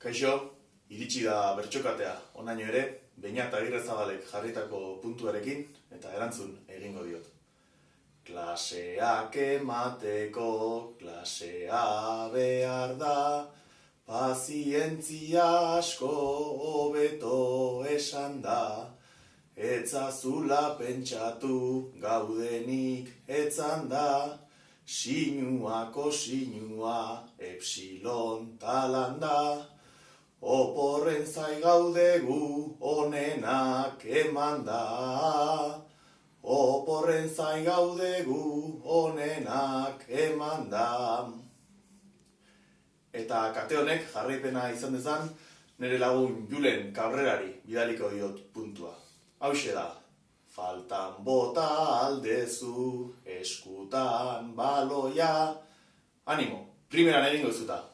Kaixo, iritsi da bertsokatea, onaino ere, Beñat Agirrezabalek jarritako puntuarekin, eta erantzun egingo diot. Klaseak emateko, klasea behar da, pazientzia asko hobeto esan da, etzazula pentsatu gaudenik etzan da, sinuako sinua epsilon talan da, oporren zai gaudegu onenak eman da, oporren zai gaudegu onenak eman da. Eta kate honek jarraipena izan dezan, nire lagun Julen Cabrerari bidaliko diot puntua. Hauxe da, faltan bota aldezu, eskutan baloia. Animo, primeran egingo izuta.